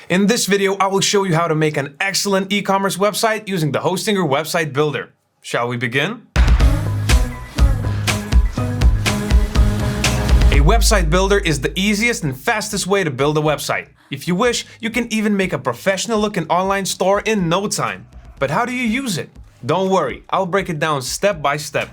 In this video, I will show you how to make an excellent e-commerce website using the Hostinger website builder. Shall we begin? A website builder is the easiest and fastest way to build a website. If you wish, you can even make a professional looking online store in no time. But how do you use it? Don't worry, I'll break it down step by step.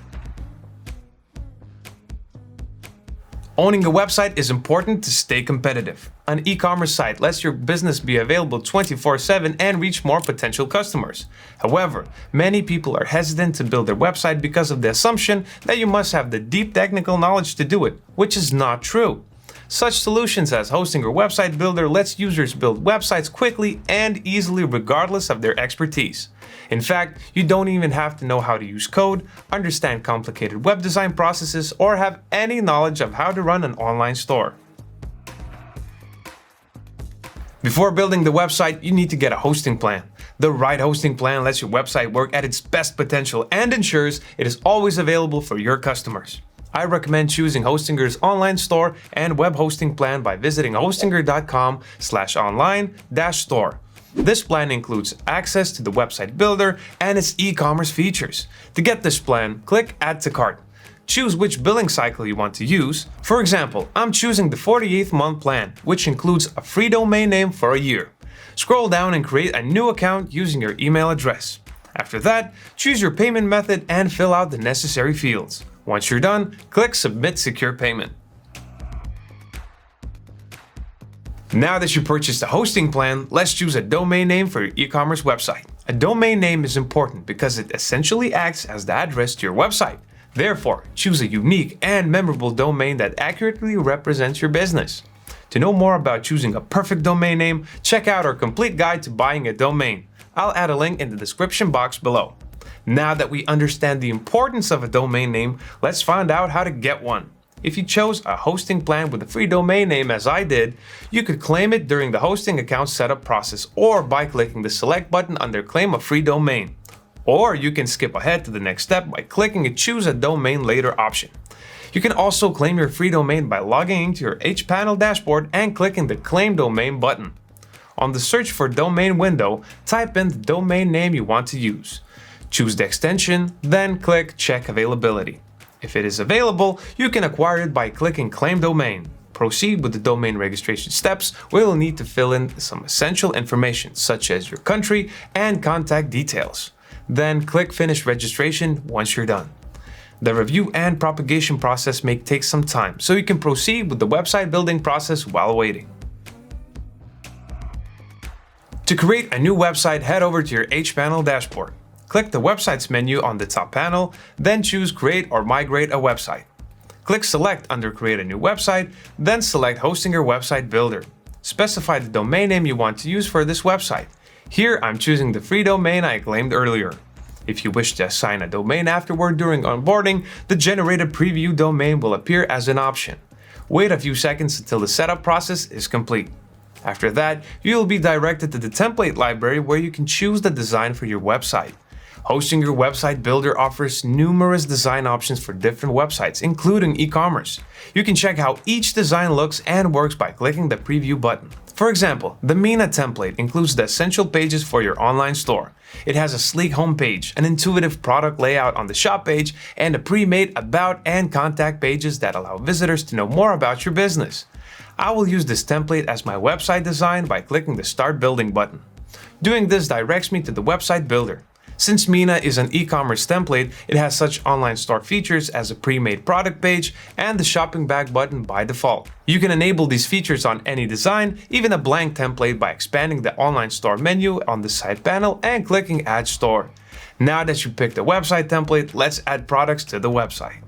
Owning a website is important to stay competitive. An e-commerce site lets your business be available 24/7 and reach more potential customers. However, many people are hesitant to build their website because of the assumption that you must have the deep technical knowledge to do it, which is not true. Such solutions as Hostinger Website Builder lets users build websites quickly and easily regardless of their expertise. In fact, you don't even have to know how to use code, understand complicated web design processes, or have any knowledge of how to run an online store. Before building the website, you need to get a hosting plan. The right hosting plan lets your website work at its best potential and ensures it is always available for your customers. I recommend choosing Hostinger's online store and web hosting plan by visiting hostinger.com/online-store. This plan includes access to the website builder and its e-commerce features. To get this plan, click Add to Cart. Choose which billing cycle you want to use. For example, I'm choosing the 48th month plan, which includes a free domain name for a year. Scroll down and create a new account using your email address. After that, choose your payment method and fill out the necessary fields. Once you're done, click Submit Secure Payment. Now that you purchased a hosting plan, let's choose a domain name for your e-commerce website. A domain name is important because it essentially acts as the address to your website. Therefore, choose a unique and memorable domain that accurately represents your business. To know more about choosing a perfect domain name, check out our complete guide to buying a domain. I'll add a link in the description box below. Now that we understand the importance of a domain name, let's find out how to get one. If you chose a hosting plan with a free domain name as I did, you could claim it during the hosting account setup process or by clicking the select button under Claim a Free Domain. Or you can skip ahead to the next step by clicking the Choose a Domain Later option. You can also claim your free domain by logging into your hPanel dashboard and clicking the Claim Domain button. On the Search for Domain window, type in the domain name you want to use. Choose the extension, then click Check Availability. If it is available, you can acquire it by clicking Claim Domain. Proceed with the domain registration steps where you'll need to fill in some essential information such as your country and contact details. Then click Finish Registration once you're done. The review and propagation process may take some time, so you can proceed with the website building process while waiting. To create a new website, head over to your hPanel dashboard. Click the Websites menu on the top panel, then choose Create or Migrate a Website. Click Select under Create a New Website, then select Hostinger Website Builder. Specify the domain name you want to use for this website. Here I'm choosing the free domain I claimed earlier. If you wish to assign a domain afterward during onboarding, the generated preview domain will appear as an option. Wait a few seconds until the setup process is complete. After that, you will be directed to the template library where you can choose the design for your website. Hostinger Website Builder offers numerous design options for different websites, including e-commerce. You can check how each design looks and works by clicking the preview button. For example, the Mina template includes the essential pages for your online store. It has a sleek homepage, an intuitive product layout on the shop page, and a pre-made about and contact pages that allow visitors to know more about your business. I will use this template as my website design by clicking the Start Building button. Doing this directs me to the website builder. Since Mina is an e-commerce template, it has such online store features as a pre-made product page and the shopping bag button by default. You can enable these features on any design, even a blank template, by expanding the online store menu on the side panel and clicking Add Store. Now that you picked a website template, let's add products to the website.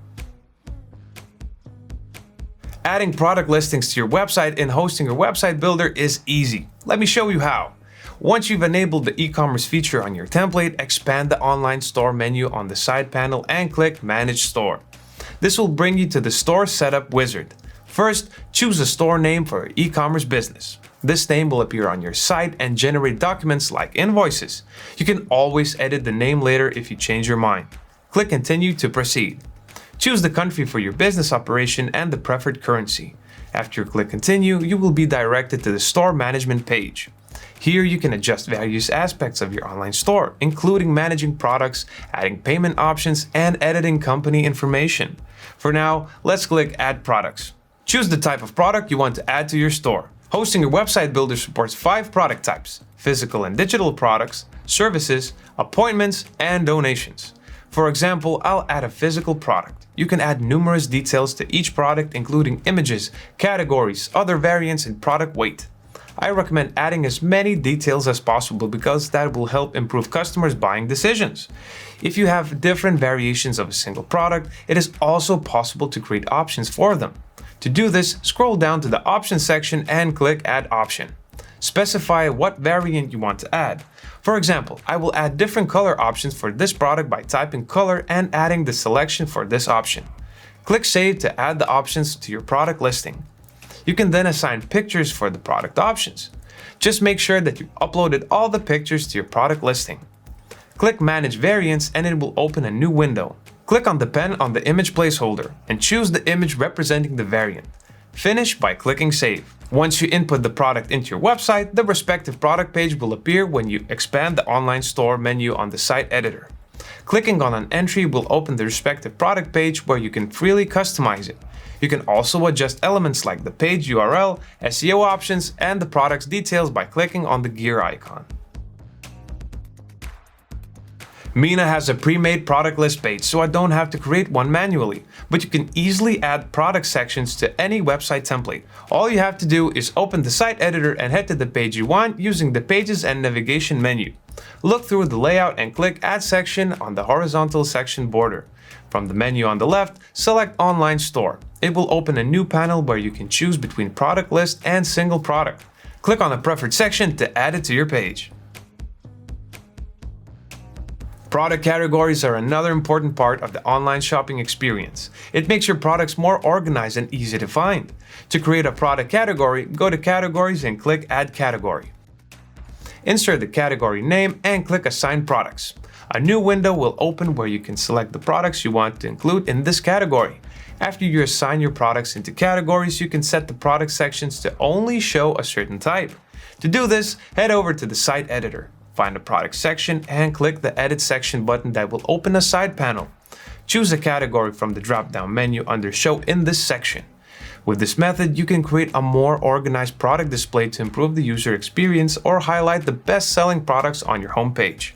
Adding product listings to your website in Hostinger Website Builder is easy. Let me show you how. Once you've enabled the e-commerce feature on your template, expand the online store menu on the side panel and click Manage Store. This will bring you to the Store Setup wizard. First, choose a store name for your e-commerce business. This name will appear on your site and generate documents like invoices. You can always edit the name later if you change your mind. Click Continue to proceed. Choose the country for your business operation and the preferred currency. After you click Continue, you will be directed to the Store Management page. Here you can adjust various aspects of your online store, including managing products, adding payment options, and editing company information. For now, let's click Add Products. Choose the type of product you want to add to your store. Hosting your website builder supports 5 product types: physical and digital products, services, appointments, and donations. For example, I'll add a physical product. You can add numerous details to each product, including images, categories, other variants, and product weight. I recommend adding as many details as possible because that will help improve customers' buying decisions. If you have different variations of a single product, it is also possible to create options for them. To do this, scroll down to the Options section and click Add Option. Specify what variant you want to add. For example, I will add different color options for this product by typing color and adding the selection for this option. Click Save to add the options to your product listing. You can then assign pictures for the product options. Just make sure that you uploaded all the pictures to your product listing. Click Manage Variants and it will open a new window. Click on the pen on the image placeholder and choose the image representing the variant. Finish by clicking Save. Once you input the product into your website, the respective product page will appear when you expand the online store menu on the site editor. Clicking on an entry will open the respective product page where you can freely customize it. You can also adjust elements like the page URL, SEO options, and the product's details by clicking on the gear icon. Mina has a pre-made product list page, so I don't have to create one manually, but you can easily add product sections to any website template. All you have to do is open the site editor and head to the page you want using the Pages and Navigation menu. Look through the layout and click Add Section on the horizontal section border. From the menu on the left, select Online Store. It will open a new panel where you can choose between product list and single product. Click on the preferred section to add it to your page. Product categories are another important part of the online shopping experience. It makes your products more organized and easy to find. To create a product category, go to Categories and click Add Category. Insert the category name and click Assign Products. A new window will open where you can select the products you want to include in this category. After you assign your products into categories, you can set the product sections to only show a certain type. To do this, head over to the site editor. Find the product section and click the Edit Section button that will open a side panel. Choose a category from the drop-down menu under Show in this section. With this method, you can create a more organized product display to improve the user experience or highlight the best-selling products on your homepage.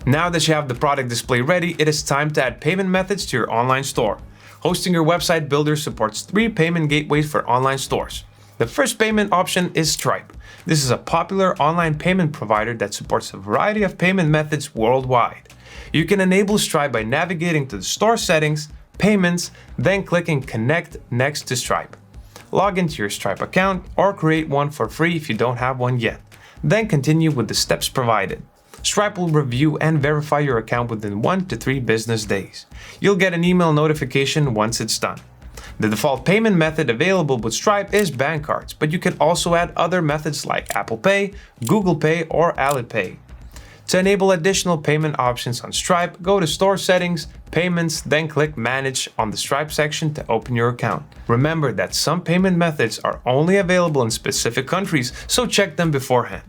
Now that you have the product display ready, it is time to add payment methods to your online store. Hosting your website builder supports 3 payment gateways for online stores. The first payment option is Stripe. This is a popular online payment provider that supports a variety of payment methods worldwide. You can enable Stripe by navigating to the store settings, payments, then clicking Connect next to Stripe. Log into your Stripe account or create one for free if you don't have one yet. Then continue with the steps provided. Stripe will review and verify your account within 1 to 3 business days. You'll get an email notification once it's done. The default payment method available with Stripe is bank cards, but you can also add other methods like Apple Pay, Google Pay, or Alipay. To enable additional payment options on Stripe, go to Store Settings, Payments, then click Manage on the Stripe section to open your account. Remember that some payment methods are only available in specific countries, so check them beforehand.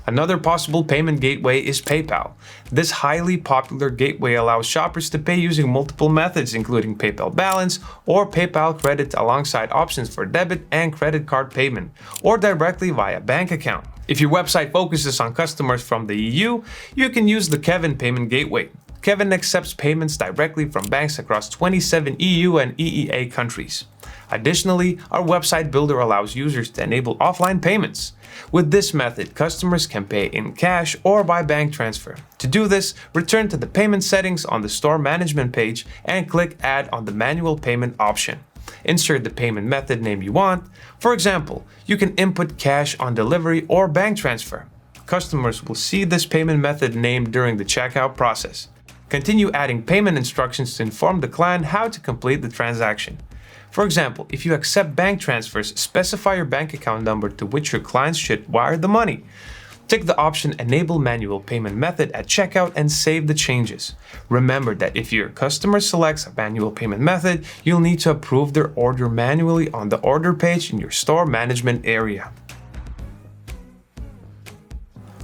Another possible payment gateway is PayPal. This highly popular gateway allows shoppers to pay using multiple methods, including PayPal Balance or PayPal Credit, alongside options for debit and credit card payment, or directly via bank account. If your website focuses on customers from the EU, you can use the Kevin Payment Gateway. Kevin accepts payments directly from banks across 27 EU and EEA countries. Additionally, our website builder allows users to enable offline payments. With this method, customers can pay in cash or by bank transfer. To do this, return to the payment settings on the store management page and click Add on the manual payment option. Insert the payment method name you want. For example, you can input cash on delivery or bank transfer. Customers will see this payment method name during the checkout process. Continue adding payment instructions to inform the client how to complete the transaction. For example, if you accept bank transfers, specify your bank account number to which your clients should wire the money. Tick the option Enable Manual Payment Method at checkout and save the changes. Remember that if your customer selects a manual payment method, you'll need to approve their order manually on the order page in your store management area.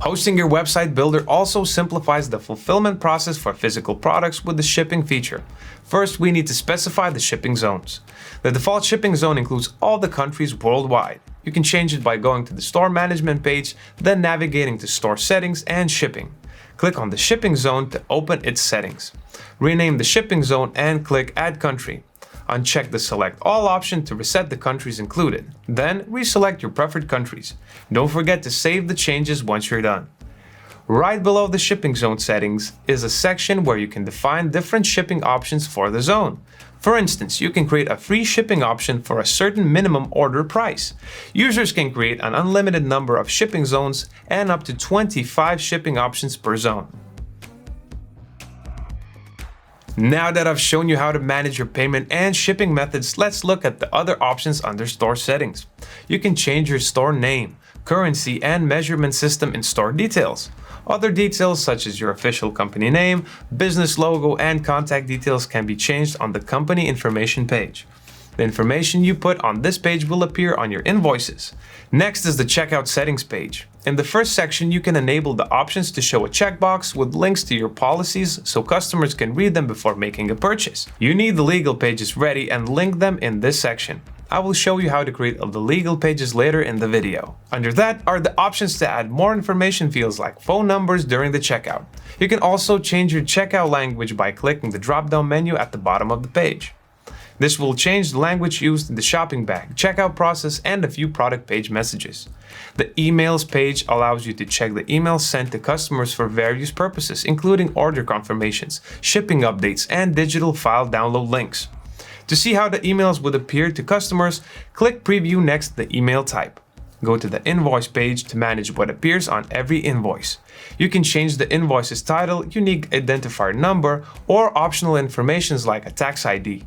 Hosting your website builder also simplifies the fulfillment process for physical products with the shipping feature. First, we need to specify the shipping zones. The default shipping zone includes all the countries worldwide. You can change it by going to the store management page, then navigating to store settings and shipping. Click on the shipping zone to open its settings. Rename the shipping zone and click Add Country. Uncheck the Select All option to reset the countries included. Then reselect your preferred countries. Don't forget to save the changes once you're done. Right below the shipping zone settings is a section where you can define different shipping options for the zone. For instance, you can create a free shipping option for a certain minimum order price. Users can create an unlimited number of shipping zones and up to 25 shipping options per zone. Now that I've shown you how to manage your payment and shipping methods, let's look at the other options under store settings. You can change your store name, currency, and measurement system in store details. Other details such as your official company name, business logo, and contact details can be changed on the company information page. The information you put on this page will appear on your invoices. Next is the checkout settings page. In the first section, you can enable the options to show a checkbox with links to your policies so customers can read them before making a purchase. You need the legal pages ready and link them in this section. I will show you how to create the legal pages later in the video. Under that are the options to add more information fields like phone numbers during the checkout. You can also change your checkout language by clicking the drop-down menu at the bottom of the page. This will change the language used in the shopping bag, checkout process, and a few product page messages. The emails page allows you to check the emails sent to customers for various purposes, including order confirmations, shipping updates, and digital file download links. To see how the emails would appear to customers, click Preview next to the email type. Go to the invoice page to manage what appears on every invoice. You can change the invoice's title, unique identifier number, or optional informations like a tax ID.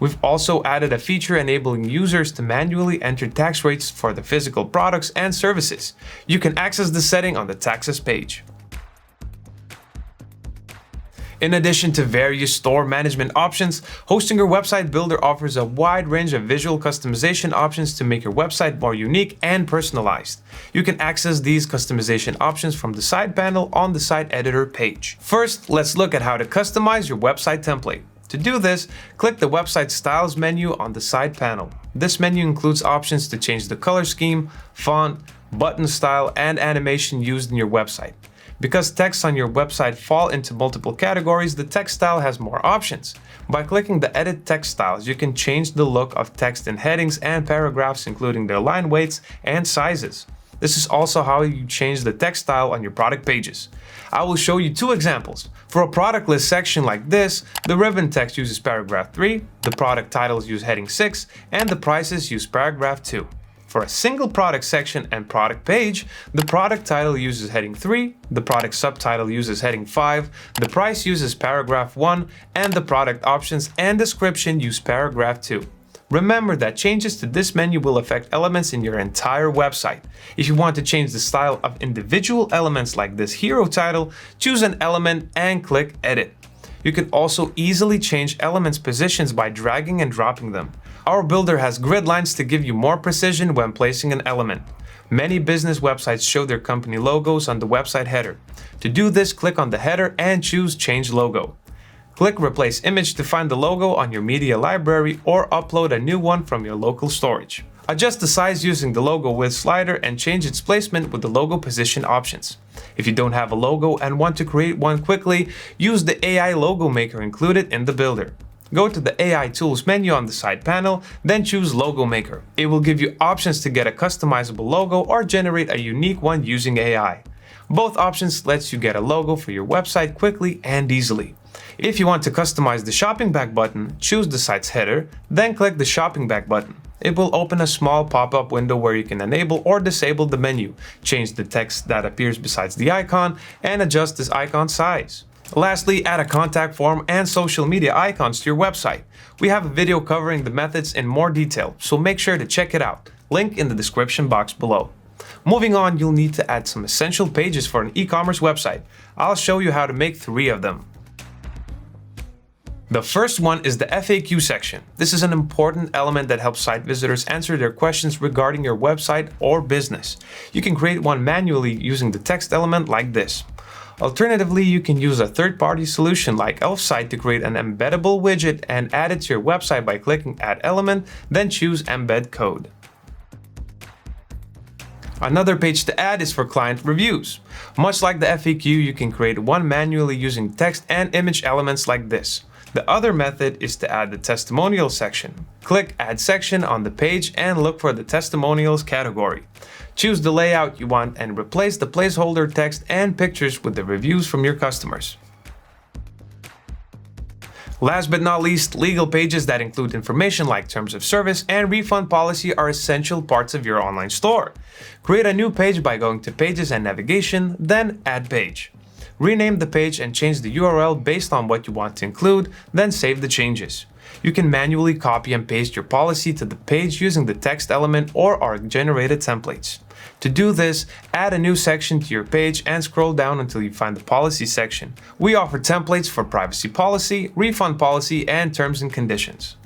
We've also added a feature enabling users to manually enter tax rates for the physical products and services. You can access the setting on the taxes page. In addition to various store management options, hosting your website builder offers a wide range of visual customization options to make your website more unique and personalized. You can access these customization options from the side panel on the site editor page. First, let's look at how to customize your website template. To do this, click the Website Styles menu on the side panel. This menu includes options to change the color scheme, font, button style, and animation used in your website. Because texts on your website fall into multiple categories, the text style has more options. By clicking the Edit Text Styles, you can change the look of text in headings and paragraphs, including their line weights and sizes. This is also how you change the text style on your product pages. I will show you two examples. For a product list section like this, the ribbon text uses paragraph 3, the product titles use heading 6, and the prices use paragraph 2. For a single product section and product page, the product title uses heading 3, the product subtitle uses heading 5, the price uses paragraph 1, and the product options and description use paragraph 2. Remember that changes to this menu will affect elements in your entire website. If you want to change the style of individual elements like this hero title, choose an element and click Edit. You can also easily change elements' positions by dragging and dropping them. Our builder has grid lines to give you more precision when placing an element. Many business websites show their company logos on the website header. To do this, click on the header and choose Change Logo. Click Replace Image to find the logo on your media library or upload a new one from your local storage. Adjust the size using the logo width slider and change its placement with the logo position options. If you don't have a logo and want to create one quickly, use the AI logo maker included in the builder. Go to the AI Tools menu on the side panel, then choose Logo Maker. It will give you options to get a customizable logo or generate a unique one using AI. Both options lets you get a logo for your website quickly and easily. If you want to customize the shopping bag button, choose the site's header, then click the shopping bag button. It will open a small pop-up window where you can enable or disable the menu, change the text that appears besides the icon, and adjust this icon size. Lastly, add a contact form and social media icons to your website. We have a video covering the methods in more detail, so make sure to check it out. Link in the description box below. Moving on, you'll need to add some essential pages for an e-commerce website. I'll show you how to make 3 of them. The first one is the FAQ section. This is an important element that helps site visitors answer their questions regarding your website or business. You can create one manually using the text element like this. Alternatively, you can use a third-party solution like Elfsight to create an embeddable widget and add it to your website by clicking Add Element, then choose Embed Code. Another page to add is for client reviews. Much like the FAQ, you can create one manually using text and image elements like this. The other method is to add the testimonial section. Click Add Section on the page and look for the testimonials category. Choose the layout you want and replace the placeholder text and pictures with the reviews from your customers. Last but not least, legal pages that include information like terms of service and refund policy are essential parts of your online store. Create a new page by going to Pages and Navigation, then Add Page. Rename the page and change the URL based on what you want to include, then save the changes. You can manually copy and paste your policy to the page using the text element or our generated templates. To do this, add a new section to your page and scroll down until you find the policy section. We offer templates for privacy policy, refund policy, and terms and conditions.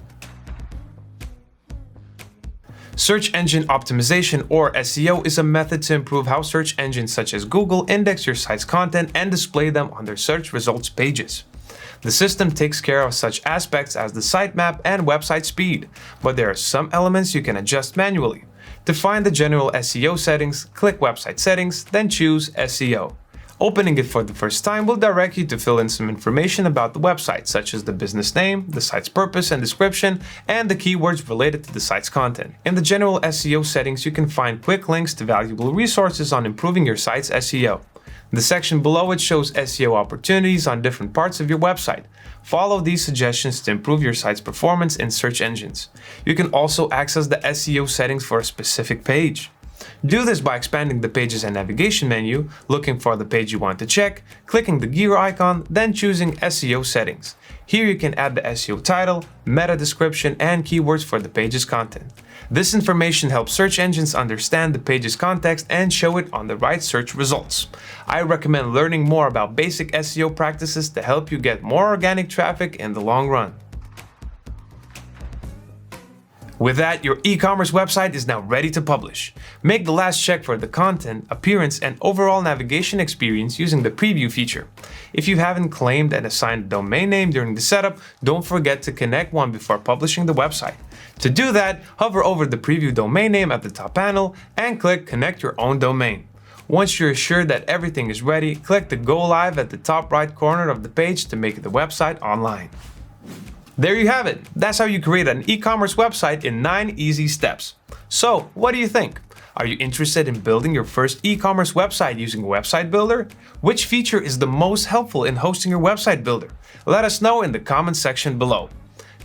Search engine optimization, or SEO, is a method to improve how search engines such as Google index your site's content and display them on their search results pages. The system takes care of such aspects as the sitemap and website speed, but there are some elements you can adjust manually. To find the general SEO settings, click Website Settings, then choose SEO. Opening it for the first time will direct you to fill in some information about the website, such as the business name, the site's purpose and description, and the keywords related to the site's content. In the general SEO settings, you can find quick links to valuable resources on improving your site's SEO. The section below it shows SEO opportunities on different parts of your website. Follow these suggestions to improve your site's performance in search engines. You can also access the SEO settings for a specific page. Do this by expanding the Pages and Navigation menu, looking for the page you want to check, clicking the gear icon, then choosing SEO settings. Here you can add the SEO title, meta description, and keywords for the page's content. This information helps search engines understand the page's context and show it on the right search results. I recommend learning more about basic SEO practices to help you get more organic traffic in the long run. With that, your e-commerce website is now ready to publish. Make the last check for the content, appearance, and overall navigation experience using the preview feature. If you haven't claimed and assigned a domain name during the setup, don't forget to connect one before publishing the website. To do that, hover over the preview domain name at the top panel and click Connect Your Own Domain. Once you're assured that everything is ready, click the Go Live at the top right corner of the page to make the website online. There you have it. That's how you create an e-commerce website in 9 easy steps. So, what do you think? Are you interested in building your first e-commerce website using Website Builder? Which feature is the most helpful in hosting your website builder? Let us know in the comments section below.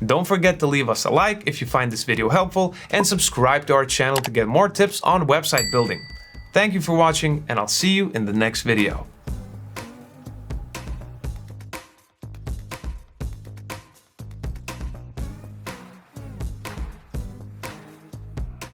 Don't forget to leave us a like if you find this video helpful and subscribe to our channel to get more tips on website building. Thank you for watching, and I'll see you in the next video.